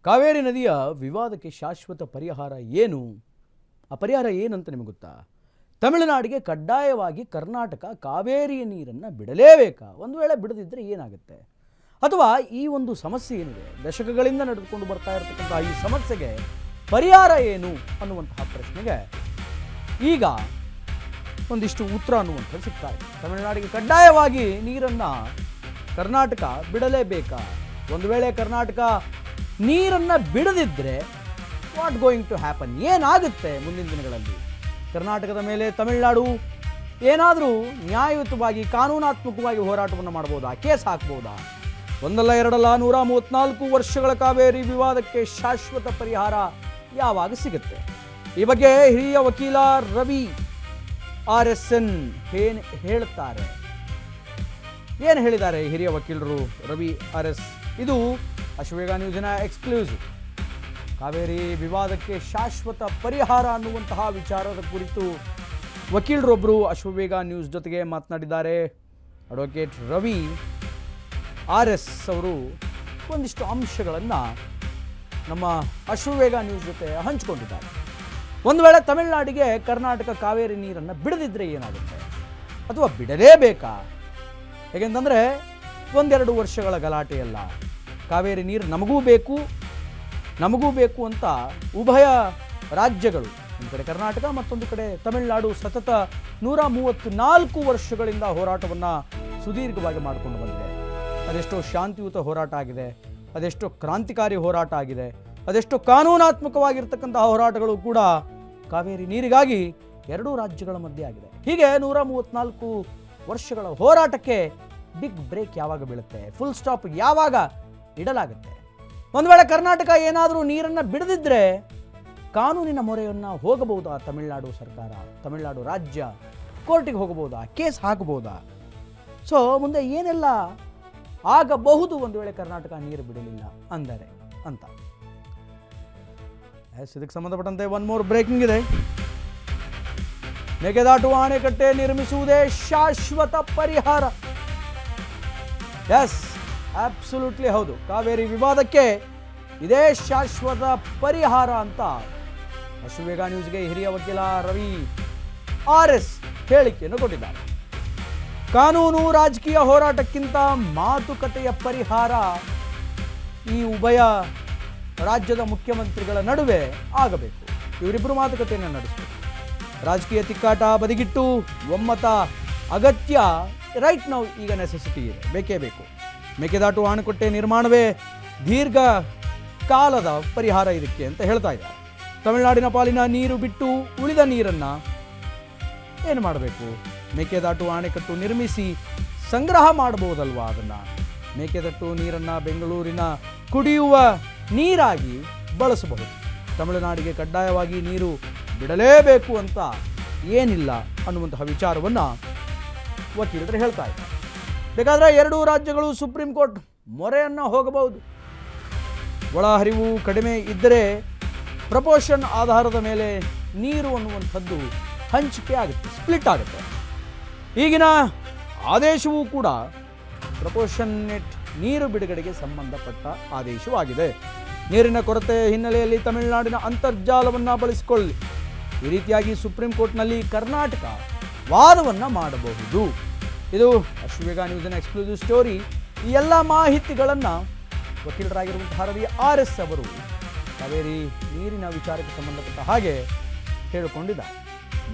ಕಾವೇರಿ ನದಿಯ ವಿವಾದಕ್ಕೆ ಶಾಶ್ವತ ಪರಿಹಾರ ಏನು? ಆ ಪರಿಹಾರ ಏನಂತ ನಿಮಗೆ ಗೊತ್ತಾ? ತಮಿಳುನಾಡಿಗೆ ಕಡ್ಡಾಯವಾಗಿ ಕರ್ನಾಟಕ ಕಾವೇರಿಯ ನೀರನ್ನು ಬಿಡಲೇಬೇಕಾ? ಒಂದು ವೇಳೆ ಬಿಡದಿದ್ದರೆ ಏನಾಗುತ್ತೆ? ಅಥವಾ ಈ ಒಂದು ಸಮಸ್ಯೆ ಏನಿದೆ, ದಶಕಗಳಿಂದ ನಡೆದುಕೊಂಡು ಬರ್ತಾ ಇರತಕ್ಕಂಥ ಈ ಸಮಸ್ಯೆಗೆ ಪರಿಹಾರ ಏನು ಅನ್ನುವಂತಹ ಪ್ರಶ್ನೆಗೆ ಈಗ ಒಂದಿಷ್ಟು ಉತ್ತರ ಅನ್ನುವಂಥದ್ದು ಸಿಗ್ತಾ ಇದೆ. ತಮಿಳುನಾಡಿಗೆ ಕಡ್ಡಾಯವಾಗಿ ನೀರನ್ನು ಕರ್ನಾಟಕ ಬಿಡಲೇಬೇಕಾ? ಒಂದು ವೇಳೆ ಕರ್ನಾಟಕ ನೀರನ್ನು ಬಿಡದಿದ್ದರೆ ವಾಟ್ ಗೋಯಿಂಗ್ ಟು ಹ್ಯಾಪನ್? ಏನಾಗುತ್ತೆ ಮುಂದಿನ ದಿನಗಳಲ್ಲಿ? ಕರ್ನಾಟಕದ ಮೇಲೆ ತಮಿಳುನಾಡು ಏನಾದರೂ ನ್ಯಾಯಯುತವಾಗಿ ಕಾನೂನಾತ್ಮಕವಾಗಿ ಹೋರಾಟವನ್ನು ಮಾಡ್ಬೋದಾ? ಕೇಸ್ ಹಾಕ್ಬೋದಾ? ಒಂದಲ್ಲ ಎರಡಲ್ಲ 134 ವರ್ಷಗಳ ಕಾವೇರಿ ವಿವಾದಕ್ಕೆ ಶಾಶ್ವತ ಪರಿಹಾರ ಯಾವಾಗ ಸಿಗುತ್ತೆ? ಈ ಬಗ್ಗೆ ಹಿರಿಯ ವಕೀಲ ರವಿ RSN ಏನು ಹೇಳ್ತಾರೆ? ಏನು ಹೇಳಿದ್ದಾರೆ ಹಿರಿಯ ವಕೀಲರು ರವಿ RS? ಇದು ಅಶ್ವವೇಗ ನ್ಯೂಸಿನ ಎಕ್ಸ್ಕ್ಲೂಸಿವ್. ಕಾವೇರಿ ವಿವಾದಕ್ಕೆ ಶಾಶ್ವತ ಪರಿಹಾರ ಅನ್ನುವಂತಹ ವಿಚಾರದ ಕುರಿತು ವಕೀಲರೊಬ್ಬರು ಅಶ್ವವೇಗ ನ್ಯೂಸ್ ಜೊತೆಗೆ ಮಾತನಾಡಿದ್ದಾರೆ. ಅಡ್ವೊಕೇಟ್ ರವಿ RS ಅವರು ಒಂದಿಷ್ಟು ಅಂಶಗಳನ್ನು ನಮ್ಮ ಅಶ್ವವೇಗ ನ್ಯೂಸ್ ಜೊತೆ ಹಂಚಿಕೊಂಡಿದ್ದಾರೆ. ಒಂದು ವೇಳೆ ತಮಿಳುನಾಡಿಗೆ ಕರ್ನಾಟಕ ಕಾವೇರಿ ನೀರನ್ನು ಬಿಡದಿದ್ದರೆ ಏನಾಗುತ್ತೆ? ಅಥವಾ ಬಿಡಲೇಬೇಕಾ? ಹೇಗೆಂತಂದರೆ ಒಂದೆರಡು ವರ್ಷಗಳ ಗಲಾಟೆಯಲ್ಲ, ಕಾವೇರಿ ನೀರು ನಮಗೂ ಬೇಕು ಅಂತ ಉಭಯ ರಾಜ್ಯಗಳು, ಒಂದು ಕಡೆ ಕರ್ನಾಟಕ ಮತ್ತೊಂದು ಕಡೆ ತಮಿಳುನಾಡು, ಸತತ 134 ವರ್ಷಗಳಿಂದ ಹೋರಾಟವನ್ನು ಸುದೀರ್ಘವಾಗಿ ಮಾಡಿಕೊಂಡು ಬಂದಿದೆ. ಅದೆಷ್ಟೋ ಶಾಂತಿಯುತ ಹೋರಾಟ ಆಗಿದೆ, ಅದೆಷ್ಟೋ ಕ್ರಾಂತಿಕಾರಿ ಹೋರಾಟ ಆಗಿದೆ, ಅದೆಷ್ಟೋ ಕಾನೂನಾತ್ಮಕವಾಗಿರ್ತಕ್ಕಂತಹ ಹೋರಾಟಗಳು ಕೂಡ ಕಾವೇರಿ ನೀರಿಗಾಗಿ ಎರಡೂ ರಾಜ್ಯಗಳ ಮಧ್ಯೆ ಆಗಿದೆ. ಹೀಗೆ 134 ವರ್ಷಗಳ ಹೋರಾಟಕ್ಕೆ ಬಿಗ್ ಬ್ರೇಕ್ ಯಾವಾಗ ಬೀಳುತ್ತೆ? ಫುಲ್ ಸ್ಟಾಪ್ ಯಾವಾಗ ಇಡಲಾಗುತ್ತೆ? ಒಂದು ವೇಳೆ ಕರ್ನಾಟಕ ಏನಾದರೂ ನೀರನ್ನು ಬಿಡದಿದ್ದರೆ ಕಾನೂನಿನ ಮೊರೆಯನ್ನು ಹೋಗಬಹುದಾ? ತಮಿಳುನಾಡು ಸರ್ಕಾರ, ತಮಿಳುನಾಡು ರಾಜ್ಯ ಕೋರ್ಟಿಗೆ ಹೋಗಬಹುದಾ? ಕೇಸ್ ಹಾಕಬಹುದಾ? ಸೊ ಮುಂದೆ ಏನೆಲ್ಲ ಆಗಬಹುದು ಒಂದು ವೇಳೆ ಕರ್ನಾಟಕ ನೀರು ಬಿಡಲಿಲ್ಲ ಅಂದರೆ ಅಂತ. ಇದಕ್ಕೆ ಸಂಬಂಧಪಟ್ಟಂತೆ ಒನ್ ಮೋರ್ ಬ್ರೇಕಿಂಗ್ ಇದೆ. ಮೇಕೆದಾಟು ಅಣೆಕಟ್ಟೆ ನಿರ್ಮಿಸುವುದೇ ಶಾಶ್ವತ ಪರಿಹಾರ. ಎಸ್, ಅಬ್ಸಲ್ಯೂಟ್ಲಿ ಹೌದು. ಕಾವೇರಿ ವಿವಾದಕ್ಕೆ ಇದೇ ಶಾಶ್ವತ ಪರಿಹಾರ ಅಂತ ಅಶ್ವವೇಗ ನ್ಯೂಸ್ಗೆ ಹಿರಿಯ ವಕೀಲ ರವಿ RS ಹೇಳಿಕೆಯನ್ನು ಕೊಟ್ಟಿದ್ದಾರೆ. ಕಾನೂನು ರಾಜಕೀಯ ಹೋರಾಟಕ್ಕಿಂತ ಮಾತುಕತೆಯ ಪರಿಹಾರ ಈ ಉಭಯ ರಾಜ್ಯದ ಮುಖ್ಯಮಂತ್ರಿಗಳ ನಡುವೆ ಆಗಬೇಕು. ಇವರಿಬ್ಬರು ಮಾತುಕತೆಯನ್ನು ನಡೆಸಬೇಕು. ರಾಜಕೀಯ ತಿಕ್ಕಾಟ ಬದಿಗಿಟ್ಟು ಒಮ್ಮತ ಅಗತ್ಯ ರೈಟ್ ನೌ ಈಗ ನೆಸೆಸಿಟಿ ಇದೆ, ಬೇಕೇ ಬೇಕು. ಮೇಕೆದಾಟು ಅಣೆಕಟ್ಟೆ ನಿರ್ಮಾಣವೇ ದೀರ್ಘ ಕಾಲದ ಪರಿಹಾರ ಇದಕ್ಕೆ ಅಂತ ಹೇಳ್ತಾ ಇದ್ದಾರೆ. ತಮಿಳುನಾಡಿನ ಪಾಲಿನ ನೀರು ಬಿಟ್ಟು ಉಳಿದ ನೀರನ್ನು ಏನು ಮಾಡಬೇಕು? ಮೇಕೆದಾಟು ಅಣೆಕಟ್ಟು ನಿರ್ಮಿಸಿ ಸಂಗ್ರಹ ಮಾಡಬಹುದಲ್ವಾ? ಅದನ್ನು ಮೇಕೆದಾಟು ನೀರನ್ನು ಬೆಂಗಳೂರಿನ ಕುಡಿಯುವ ನೀರಾಗಿ ಬಳಸಬಹುದು. ತಮಿಳುನಾಡಿಗೆ ಕಡ್ಡಾಯವಾಗಿ ನೀರು ಬಿಡಲೇಬೇಕು ಅಂತ ಏನಿಲ್ಲ ಅನ್ನುವಂತಹ ವಿಚಾರವನ್ನು ವಕೀಲರು ಹೇಳ್ತಾ ಇದ್ದಾರೆ. ಬೇಕಾದರೆ ಎರಡೂ ರಾಜ್ಯಗಳು ಸುಪ್ರೀಂ ಕೋರ್ಟ್ ಮೊರೆಯನ್ನು ಹೋಗಬಹುದು. ಒಳಹರಿವು ಕಡಿಮೆ ಇದ್ದರೆ ಪ್ರಪೋರ್ಷನ್ ಆಧಾರದ ಮೇಲೆ ನೀರು ಅನ್ನುವಂಥದ್ದು ಹಂಚಿಕೆ ಆಗುತ್ತೆ, ಸ್ಪ್ಲಿಟ್ ಆಗುತ್ತೆ. ಈಗಿನ ಆದೇಶವೂ ಕೂಡ ಪ್ರಪೋರ್ಷನ್ನೇಟ್ ನೀರು ಬಿಡುಗಡೆಗೆ ಸಂಬಂಧಪಟ್ಟ ಆದೇಶವಾಗಿದೆ. ನೀರಿನ ಕೊರತೆ ಹಿನ್ನೆಲೆಯಲ್ಲಿ ತಮಿಳುನಾಡಿನ ಅಂತರ್ಜಾಲವನ್ನು ಬಳಸಿಕೊಳ್ಳಿ, ಈ ರೀತಿಯಾಗಿ ಸುಪ್ರೀಂ ಕೋರ್ಟ್ನಲ್ಲಿ ಕರ್ನಾಟಕ ವಾದವನ್ನು ಮಾಡಬಹುದು. ಇದು ಅಶ್ವವೇಗ ನ್ಯೂಸಿನ ಎಕ್ಸ್ಕ್ಲೂಸಿವ್ ಸ್ಟೋರಿ. ಈ ಎಲ್ಲ ಮಾಹಿತಿಗಳನ್ನು ವಕೀಲರಾಗಿರುವಂತಹ ರವಿ RS ಅವರು ಕಾವೇರಿ ನೀರಿನ ವಿಚಾರಕ್ಕೆ ಸಂಬಂಧಪಟ್ಟ ಹಾಗೆ ಹೇಳಿಕೊಂಡಿದ್ದಾರೆ.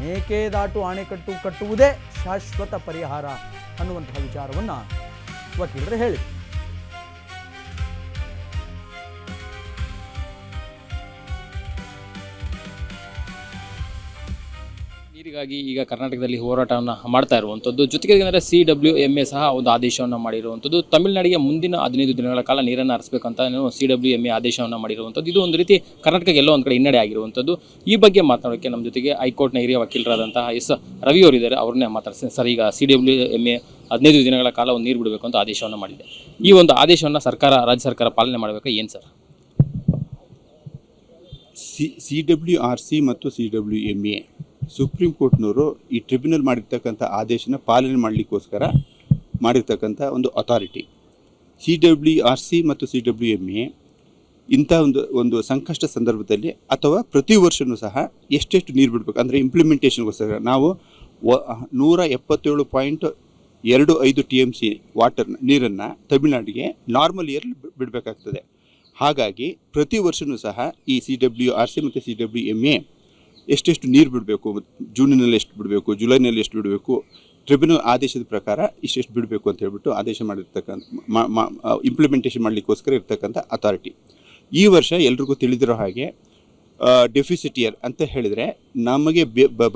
ಮೇಕೆದಾಟು ಅಣೆಕಟ್ಟು ಕಟ್ಟುವುದೇ ಶಾಶ್ವತ ಪರಿಹಾರ ಅನ್ನುವಂತಹ ವಿಚಾರವನ್ನು ವಕೀಲರು ಹೇಳಿದರು. ನೀರಿಗಾಗಿ ಈಗ ಕರ್ನಾಟಕದಲ್ಲಿ ಹೋರಾಟವನ್ನು ಮಾಡ್ತಾ ಇರುವಂಥದ್ದು, ಜೊತೆಗೆ ಏನಂದರೆ CWMA ಸಹ ಒಂದು ಆದೇಶವನ್ನು ಮಾಡಿರುವಂಥದ್ದು. ತಮಿಳುನಾಡಿಗೆ ಮುಂದಿನ 15 ದಿನಗಳ ಕಾಲ ನೀರನ್ನು ಹರಿಸಬೇಕಂತ CWMA ಆದೇಶವನ್ನು ಮಾಡಿರುವಂಥದ್ದು. ಇದು ಒಂದು ರೀತಿ ಕರ್ನಾಟಕಕ್ಕೆ ಎಲ್ಲೋ ಒಂದು ಕಡೆ ಹಿನ್ನಡೆ ಆಗಿರುವಂಥದ್ದು. ಈ ಬಗ್ಗೆ ಮಾತನಾಡೋಕ್ಕೆ ನಮ್ಮ ಜೊತೆಗೆ ಹೈಕೋರ್ಟ್ನ ಹಿರಿಯ ವಕೀಲರಾದಂತಹ ಎಸ್ ರವಿ ಅವರಿದ್ದಾರೆ. ಅವ್ರನ್ನೇ ಮಾತಾಡ್ತೀನಿ. ಸರ್, ಈಗ CWMA 15 ದಿನಗಳ ಕಾಲ ಒಂದು ನೀರು ಬಿಡಬೇಕು ಅಂತ ಆದೇಶವನ್ನು ಮಾಡಿದೆ. ಈ ಒಂದು ಆದೇಶವನ್ನು ರಾಜ್ಯ ಸರ್ಕಾರ ಪಾಲನೆ ಮಾಡಬೇಕಾ ಏನು ಸರ್? CWRC ಮತ್ತು CWMA ಸುಪ್ರೀಂ ಕೋರ್ಟ್ನವರು ಈ ಟ್ರಿಬ್ಯುನಲ್ ಮಾಡಿರ್ತಕ್ಕಂಥ ಆದೇಶನ ಪಾಲನೆ ಮಾಡಲಿಕ್ಕೋಸ್ಕರ ಮಾಡಿರ್ತಕ್ಕಂಥ ಒಂದು ಅಥಾರಿಟಿ. CWRC ಮತ್ತು CWMA ಇಂಥ ಒಂದು ಸಂಕಷ್ಟ ಸಂದರ್ಭದಲ್ಲಿ ಅಥವಾ ಪ್ರತಿ ವರ್ಷವೂ ಸಹ ಎಷ್ಟೆಷ್ಟು ನೀರು ಬಿಡಬೇಕು ಅಂದರೆ ಇಂಪ್ಲಿಮೆಂಟೇಷನ್ಗೋಸ್ಕರ ನಾವು 177.25 TMC ನೀರನ್ನು ತಮಿಳುನಾಡಿಗೆ ನಾರ್ಮಲ್ ಇಯರ್ಲಿ ಬಿಡಬೇಕಾಗ್ತದೆ. ಹಾಗಾಗಿ ಪ್ರತಿ ವರ್ಷವೂ ಸಹ ಈ CWRC ಮತ್ತು CWMA ಎಷ್ಟೆಷ್ಟು ನೀರು ಬಿಡಬೇಕು, ಜೂನಿನಲ್ಲಿ ಎಷ್ಟು ಬಿಡಬೇಕು, ಜುಲೈನಲ್ಲಿ ಎಷ್ಟು ಬಿಡಬೇಕು, ಟ್ರಿಬ್ಯುನಲ್ ಆದೇಶದ ಪ್ರಕಾರ ಇಷ್ಟೆಷ್ಟು ಬಿಡಬೇಕು ಅಂತ ಹೇಳ್ಬಿಟ್ಟು ಆದೇಶ ಮಾಡಿರ್ತಕ್ಕಂಥ ಇಂಪ್ಲಿಮೆಂಟೇಷನ್ ಮಾಡಲಿಕ್ಕೋಸ್ಕರ ಇರ್ತಕ್ಕಂಥ ಅಥಾರಿಟಿ. ಈ ವರ್ಷ ಎಲ್ರಿಗೂ ತಿಳಿದಿರೋ ಹಾಗೆ ಡೆಫಿಸಿಟ್ ಇಯರ್ ಅಂತ ಹೇಳಿದರೆ ನಮಗೆ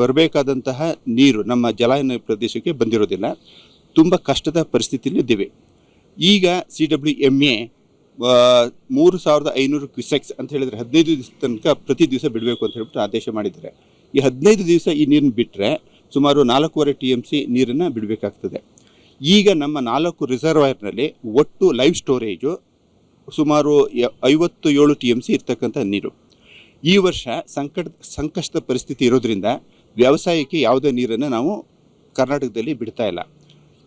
ಬರಬೇಕಾದಂತಹ ನೀರು ನಮ್ಮ ಜಲಾನಯನ ಪ್ರದೇಶಕ್ಕೆ ಬಂದಿರೋದಿಲ್ಲ. ತುಂಬ ಕಷ್ಟದ ಪರಿಸ್ಥಿತಿಯಲ್ಲಿ ಇದ್ದೇವೆ. ಈಗ CWMA 3,500 ಕ್ಯೂಸೆಕ್ಸ್ ಅಂತ ಹೇಳಿದರೆ 15 ದಿವಸ ತನಕ ಪ್ರತಿ ದಿವಸ ಬಿಡಬೇಕು ಅಂತ ಹೇಳ್ಬಿಟ್ಟು ಆದೇಶ ಮಾಡಿದ್ದಾರೆ. ಈ 15 ದಿವಸ ಈ ನೀರನ್ನು ಬಿಟ್ಟರೆ ಸುಮಾರು 4.5 TMC ನೀರನ್ನು ಬಿಡಬೇಕಾಗ್ತದೆ. ಈಗ ನಮ್ಮ 4 ರಿಸರ್ವಾಯರ್ನಲ್ಲಿ ಒಟ್ಟು ಲೈವ್ ಸ್ಟೋರೇಜು ಸುಮಾರು 57 TMC ಇರ್ತಕ್ಕಂಥ ನೀರು. ಈ ವರ್ಷ ಸಂಕಷ್ಟದ ಪರಿಸ್ಥಿತಿ ಇರೋದ್ರಿಂದ ವ್ಯವಸಾಯಕ್ಕೆ ಯಾವುದೇ ನೀರನ್ನು ನಾವು ಕರ್ನಾಟಕದಲ್ಲಿ ಬಿಡ್ತಾ ಇಲ್ಲ.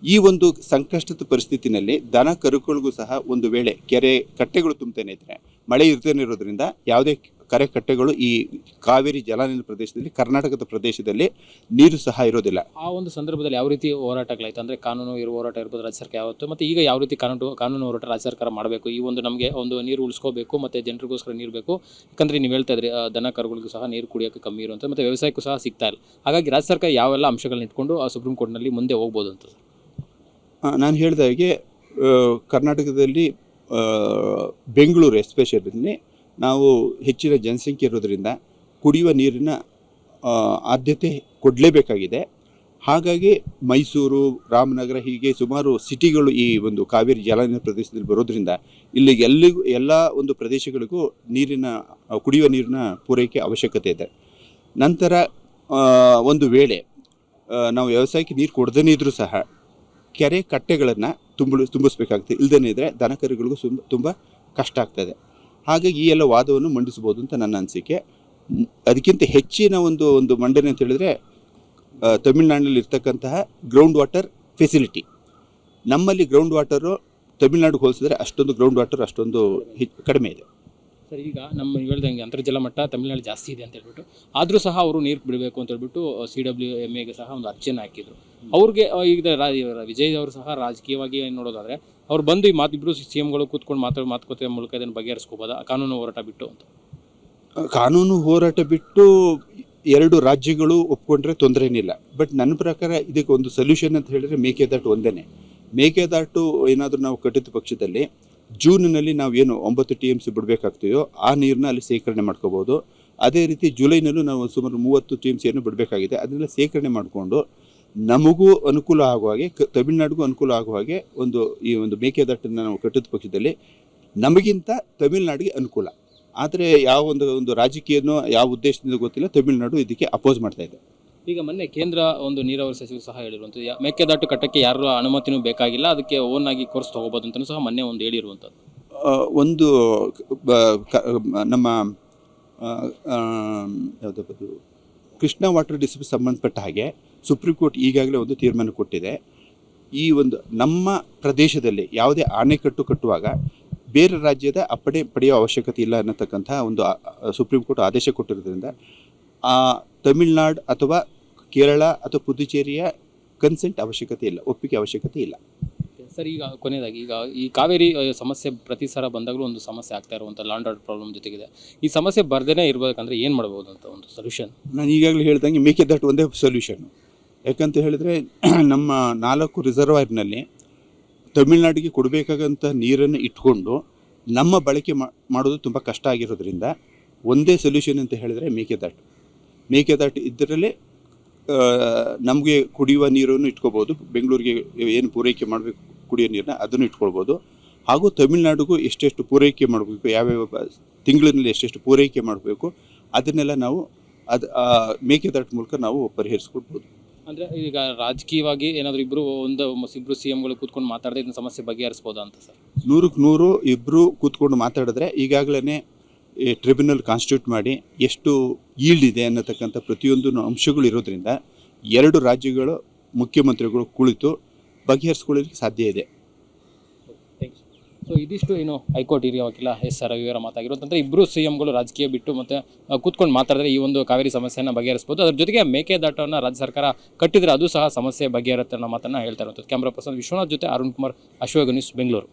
ಈ ಒಂದು ಸಂಕಷ್ಟದ ಪರಿಸ್ಥಿತಿನಲ್ಲಿ ದನ ಕರುಗಳಿಗೂ ಸಹ ಒಂದು ವೇಳೆ ಕೆರೆ ಕಟ್ಟೆಗಳು ತುಂಬ್ತಾನೆ ಇದ್ದರೆ, ಮಳೆ ಇರ್ತಾನೆ ಇರೋದ್ರಿಂದ ಯಾವುದೇ ಕೆರೆ ಕಟ್ಟೆಗಳು ಈ ಕಾವೇರಿ ಜಲಾನಯನ ಪ್ರದೇಶದಲ್ಲಿ, ಕರ್ನಾಟಕದ ಪ್ರದೇಶದಲ್ಲಿ ನೀರು ಸಹ ಇರೋದಿಲ್ಲ. ಆ ಒಂದು ಸಂದರ್ಭದಲ್ಲಿ ಯಾವ ರೀತಿ ಹೋರಾಟಗಳಾಯ್ತು ಅಂದರೆ ಕಾನೂನು ಹೋರಾಟ ಇರ್ಬೋದು ರಾಜ್ಯ ಸರ್ಕಾರ ಯಾವತ್ತು, ಮತ್ತು ಈಗ ಯಾವ ರೀತಿ ಕಾನೂನು ಹೋರಾಟ ರಾಜ್ಯ ಸರ್ಕಾರ ಮಾಡಬೇಕು, ಈ ಒಂದು ನಮಗೆ ಒಂದು ನೀರು ಉಳಿಸ್ಕೋಬೇಕು ಮತ್ತು ಜನರಿಗೋಸ್ಕರ ನೀರು ಬೇಕು. ಯಾಕಂದರೆ ನೀವು ಹೇಳ್ತಾ ಇದ್ರಿ ದನ ಕರುಗಳಿಗೂ ಸಹ ನೀರು ಕುಡಿಯೋಕ್ಕೆ ಕಮ್ಮಿ ಇರುವಂಥ ಮತ್ತು ವ್ಯವಸಾಯಕ್ಕೂ ಸಹ ಸಿಗ್ತಾ ಇಲ್ಲ. ಹಾಗಾಗಿ ರಾಜ್ಯ ಸರ್ಕಾರ ಯಾವೆಲ್ಲ ಅಂಶಗಳನ್ನ ಇಟ್ಕೊಂಡು ಆ ಸುಪ್ರೀಂ ಕೋರ್ಟ್ನಲ್ಲಿ ಮುಂದೆ ಹೋಗ್ಬೋದು ಅಂತ? ನಾನು ಹೇಳಿದ ಹಾಗೆ ಕರ್ನಾಟಕದಲ್ಲಿ ಬೆಂಗಳೂರು ಎಸ್ಪೆಷಲಿ ನಾವು ಹೆಚ್ಚಿನ ಜನಸಂಖ್ಯೆ ಇರೋದರಿಂದ ಕುಡಿಯುವ ನೀರಿನ ಆದ್ಯತೆ ಕೊಡಲೇಬೇಕಾಗಿದೆ. ಹಾಗಾಗಿ ಮೈಸೂರು, ರಾಮನಗರ ಹೀಗೆ ಸುಮಾರು ಸಿಟಿಗಳು ಈ ಒಂದು ಕಾವೇರಿ ಜಲಾನಯನ ಪ್ರದೇಶದಲ್ಲಿ ಬರೋದ್ರಿಂದ ಇಲ್ಲಿ ಎಲ್ಲ ಒಂದು ಪ್ರದೇಶಗಳಿಗೂ ಕುಡಿಯುವ ನೀರಿನ ಪೂರೈಕೆ ಅವಶ್ಯಕತೆ ಇದೆ. ನಂತರ ಒಂದು ವೇಳೆ ನಾವು ವ್ಯವಸಾಯಕ್ಕೆ ನೀರು ಕೊಡದೇ ಇದ್ರೂ ಸಹ ಕೆರೆ ಕಟ್ಟೆಗಳನ್ನು ತುಂಬಿಸ್ಬೇಕಾಗ್ತದೆ. ಇಲ್ಲದೇ ಇದ್ದರೆ ದನಕರುಗಳಿಗೂ ತುಂಬ ಕಷ್ಟ ಆಗ್ತದೆ. ಹಾಗಾಗಿ ಈ ಎಲ್ಲ ವಾದವನ್ನು ಮಂಡಿಸ್ಬೋದು ಅಂತ ನನ್ನ ಅನಿಸಿಕೆ. ಅದಕ್ಕಿಂತ ಹೆಚ್ಚಿನ ಒಂದು ಮಂಡನೆ ಅಂತ ಹೇಳಿದರೆ ತಮಿಳುನಾಡಿನಲ್ಲಿ ಇರ್ತಕ್ಕಂತಹ ಗ್ರೌಂಡ್ ವಾಟರ್ ಫೆಸಿಲಿಟಿ. ನಮ್ಮಲ್ಲಿ ಗ್ರೌಂಡ್ ವಾಟರು ತಮಿಳುನಾಡಿಗೆ ಹೋಲಿಸಿದ್ರೆ ಗ್ರೌಂಡ್ ವಾಟರ್ ಅಷ್ಟೊಂದು ಕಡಿಮೆ ಇದೆ. ಸರ್, ಈಗ ನಮ್ಮ ಹೇಳ್ದಂಗೆ ಅಂತರ್ಜಲ ಮಟ್ಟ ತಮಿಳುನಾಡು ಜಾಸ್ತಿ ಇದೆ ಅಂತ ಹೇಳ್ಬಿಟ್ಟು, ಆದರೂ ಸಹ ಅವರು ನೀರು ಬಿಡಬೇಕು ಅಂತ ಹೇಳ್ಬಿಟ್ಟು CWMAಗೆ ಸಹ ಒಂದು ಅರ್ಜಿಯನ್ನು ಹಾಕಿದ್ರು. ಅವ್ರಿಗೆ ಈಗ ವಿಜಯ್ ಅವರು ಸಹ ರಾಜಕೀಯವಾಗಿ ನೋಡೋದಾದರೆ ಅವ್ರು ಬಂದು ಈ ಇಬ್ಬರು CMಗಳು ಕೂತ್ಕೊಂಡು ಮಾತುಕತೆ ಮೂಲಕ ಇದನ್ನು ಬಗೆಹರಿಸ್ಕೋಬೋದಾ ಕಾನೂನು ಹೋರಾಟ ಬಿಟ್ಟು ಅಂತ? ಕಾನೂನು ಹೋರಾಟ ಬಿಟ್ಟು ಎರಡು ರಾಜ್ಯಗಳು ಒಪ್ಕೊಂಡ್ರೆ ತೊಂದರೆ ಏನಿಲ್ಲ. ಬಟ್ ನನ್ನ ಪ್ರಕಾರ ಇದಕ್ಕೆ ಒಂದು ಸೊಲ್ಯೂಷನ್ ಅಂತ ಹೇಳಿದ್ರೆ ಮೇಕೆದಾಟು ಒಂದೇ. ಮೇಕೆದಾಟು ಏನಾದರೂ ನಾವು ಕಟ್ಟಿದ ಪಕ್ಷದಲ್ಲಿ ಜೂನ್ನಲ್ಲಿ ನಾವು ಏನು 9 TMC ಬಿಡಬೇಕಾಗ್ತೀವೋ ಆ ನೀರನ್ನ ಅಲ್ಲಿ ಸೇಖರಣೆ ಮಾಡ್ಕೋಬೋದು. ಅದೇ ರೀತಿ ಜುಲೈನಲ್ಲೂ ನಾವು ಸುಮಾರು 30 TMCಯನ್ನು ಬಿಡಬೇಕಾಗಿದೆ. ಅದನ್ನೆಲ್ಲ ಸೇಖರಣೆ ಮಾಡಿಕೊಂಡು ನಮಗೂ ಅನುಕೂಲ ಆಗುವ ಹಾಗೆ, ತಮಿಳುನಾಡಿಗೂ ಅನುಕೂಲ ಆಗುವ ಹಾಗೆ ಈ ಒಂದು ಮೇಕೆದಾಟನ್ನು ನಾವು ಕಟ್ಟಿದ ಪಕ್ಷದಲ್ಲಿ ನಮಗಿಂತ ತಮಿಳುನಾಡಿಗೆ ಅನುಕೂಲ. ಆದರೆ ಯಾವ ಒಂದು ರಾಜಕೀಯನೋ ಯಾವ ಉದ್ದೇಶದಿಂದ ಗೊತ್ತಿಲ್ಲ, ತಮಿಳುನಾಡು ಇದಕ್ಕೆ ಅಪೋಸ್ ಮಾಡ್ತಾ ಇದೆ. ಈಗ ಮೊನ್ನೆ ಕೇಂದ್ರ ಒಂದು ನೀರಾವರಿ ಸಚಿವರು ಸಹ ಹೇಳಿರುವಂಥದ್ದು ಮೇಕೆದಾಟು ಕಟ್ಟಕ್ಕೆ ಯಾರ ಅನುಮತಿನೂ ಬೇಕಾಗಿಲ್ಲ, ಅದಕ್ಕೆ ಓನ್ ಆಗಿ ಕೋರ್ಸ್ ತೊಗೋಬೋದು ಅಂತಲೂ ಸಹ ಮೊನ್ನೆ ಒಂದು ಹೇಳಿರುವಂಥದ್ದು. ನಮ್ಮ ಯಾವುದದು ಕೃಷ್ಣ ವಾಟರ್ ಡಿಸ್ಟ್ರಿಬ್ಯೂಟ್ ಸಂಬಂಧಪಟ್ಟ ಹಾಗೆ ಸುಪ್ರೀಂ ಕೋರ್ಟ್ ಈಗಾಗಲೇ ಒಂದು ತೀರ್ಮಾನ ಕೊಟ್ಟಿದೆ. ಈ ನಮ್ಮ ಪ್ರದೇಶದಲ್ಲಿ ಯಾವುದೇ ಅಣೆಕಟ್ಟು ಕಟ್ಟುವಾಗ ಬೇರೆ ರಾಜ್ಯದ ಅಪ್ಪಣೆ ಪಡೆಯುವ ಅವಶ್ಯಕತೆ ಇಲ್ಲ ಅನ್ನತಕ್ಕಂಥ ಒಂದು ಸುಪ್ರೀಂ ಕೋರ್ಟ್ ಆದೇಶ ಕೊಟ್ಟಿರೋದ್ರಿಂದ ತಮಿಳುನಾಡು ಅಥವಾ ಕೇರಳ ಅಥವಾ ಪುದುಚೇರಿಯ ಕನ್ಸೆಂಟ್ ಅವಶ್ಯಕತೆ ಇಲ್ಲ, ಒಪ್ಪಿಗೆ ಅವಶ್ಯಕತೆ ಇಲ್ಲ. ಸರ್, ಈಗ ಕೊನೆಯದಾಗಿ ಈಗ ಈ ಕಾವೇರಿ ಸಮಸ್ಯೆ ಪ್ರತಿ ಸಲ ಬಂದಾಗಲೂ ಒಂದು ಸಮಸ್ಯೆ ಆಗ್ತಾ ಇರುವಂಥ ಲ್ಯಾಂಡ್ ಆರ್ಡರ್ ಪ್ರಾಬ್ಲಮ್ ಜೊತೆಗಿದೆ. ಈ ಸಮಸ್ಯೆ ಬರ್ದೇ ಇರಬೇಕಂದ್ರೆ ಏನು ಮಾಡ್ಬೋದು ಅಂತ ಒಂದು ಸೊಲ್ಯೂಷನ್? ನಾನು ಈಗಾಗಲೇ ಹೇಳ್ದಂಗೆ ಮೇಕೆದಾಟು ಒಂದೇ ಸೊಲ್ಯೂಷನ್. ಯಾಕಂತ ಹೇಳಿದ್ರೆ ನಮ್ಮ 4 ರಿಸರ್ವಾಯರ್ನಲ್ಲಿ ತಮಿಳುನಾಡಿಗೆ ಕೊಡಬೇಕಾಗಂಥ ನೀರನ್ನು ಇಟ್ಕೊಂಡು ನಮ್ಮ ಬಳಕೆ ಮಾಡೋದು ತುಂಬ ಕಷ್ಟ ಆಗಿರೋದ್ರಿಂದ ಒಂದೇ ಸೊಲ್ಯೂಷನ್ ಅಂತ ಹೇಳಿದ್ರೆ ಮೇಕೆದಾಟು ಇದರಲ್ಲೇ ನಮಗೆ ಕುಡಿಯುವ ನೀರನ್ನು ಇಟ್ಕೋಬೋದು. ಬೆಂಗಳೂರಿಗೆ ಏನು ಪೂರೈಕೆ ಮಾಡಬೇಕು ಕುಡಿಯೋ ನೀರನ್ನ ಅದನ್ನು ಇಟ್ಕೊಳ್ಬೋದು. ಹಾಗೂ ತಮಿಳುನಾಡಿಗೂ ಎಷ್ಟೆಷ್ಟು ಪೂರೈಕೆ ಮಾಡಬೇಕು, ಯಾವ್ಯಾವ ತಿಂಗಳಿನಲ್ಲಿ ಎಷ್ಟೆಷ್ಟು ಪೂರೈಕೆ ಮಾಡಬೇಕು ಅದನ್ನೆಲ್ಲ ನಾವು ಮೇಕೆದಾಟು ಮೂಲಕ ನಾವು ಪರಿಹರಿಸ್ಕೊಳ್ಬೋದು. ಅಂದರೆ ಈಗ ರಾಜಕೀಯವಾಗಿ ಏನಾದರೂ ಇಬ್ಬರು CMಗಳು ಕೂತ್ಕೊಂಡು ಮಾತಾಡದೆ ಇದನ್ನ ಸಮಸ್ಯೆ ಬಗೆಹರಿಸ್ಬೋದಾ ಅಂತ ಸರ್? 100ಕ್ಕೆ 100 ಇಬ್ಬರು ಕೂತ್ಕೊಂಡು ಮಾತಾಡಿದ್ರೆ ಈಗಾಗಲೇ ಟ್ರಿಬ್ಯುನಲ್ ಕಾನ್ಸ್ಟಿಟ್ಯೂಟ್ ಮಾಡಿ ಎಷ್ಟು ಈಲ್ಡ್ ಇದೆ ಅನ್ನತಕ್ಕಂಥ ಪ್ರತಿಯೊಂದು ಅಂಶಗಳು ಇರೋದ್ರಿಂದ 2 ರಾಜ್ಯಗಳ ಮುಖ್ಯಮಂತ್ರಿಗಳು ಕುಳಿತು ಬಗೆಹರಿಸ್ಕೊಳ್ಳಲಿಕ್ಕೆ ಸಾಧ್ಯ ಇದೆ. ಸೊ ಇದಿಷ್ಟು ಏನು ಹೈಕೋರ್ಟ್ ಹಿರಿಯ ವಕೀಲ ಎಸ್ ರವಿಯವರ ಮಾತಾಗಿರುವಂತಂದ್ರೆ ಇಬ್ಬರು ಸಿಎಂಗಳು ರಾಜಕೀಯ ಬಿಟ್ಟು ಮತ್ತೆ ಕೂತ್ಕೊಂಡು ಮಾತಾಡಿದ್ರೆ ಈ ಒಂದು ಕಾವೇರಿ ಸಮಸ್ಯೆಯನ್ನು ಬಗೆಹರಿಸಬಹುದು. ಅದ್ರ ಜೊತೆಗೆ ಮೇಕೆದಾಟವನ್ನು ರಾಜ್ಯ ಸರ್ಕಾರ ಕಟ್ಟಿದ್ರೆ ಅದು ಸಹ ಸಮಸ್ಯೆ ಬಗೆಹರುತ್ತೆ ಅನ್ನೋ ಮಾತನ್ನ ಹೇಳ್ತಾ ಇರುವಂಥದ್ದು. ಕ್ಯಾಮ್ರಾ ಪರ್ಸನ್ ವಿಶ್ವನಾಥ್ ಜೊತೆ ಅರುಣ್ ಕುಮಾರ್, ಅಶ್ವಗ ನ್ಯೂಸ್, ಬೆಂಗಳೂರು.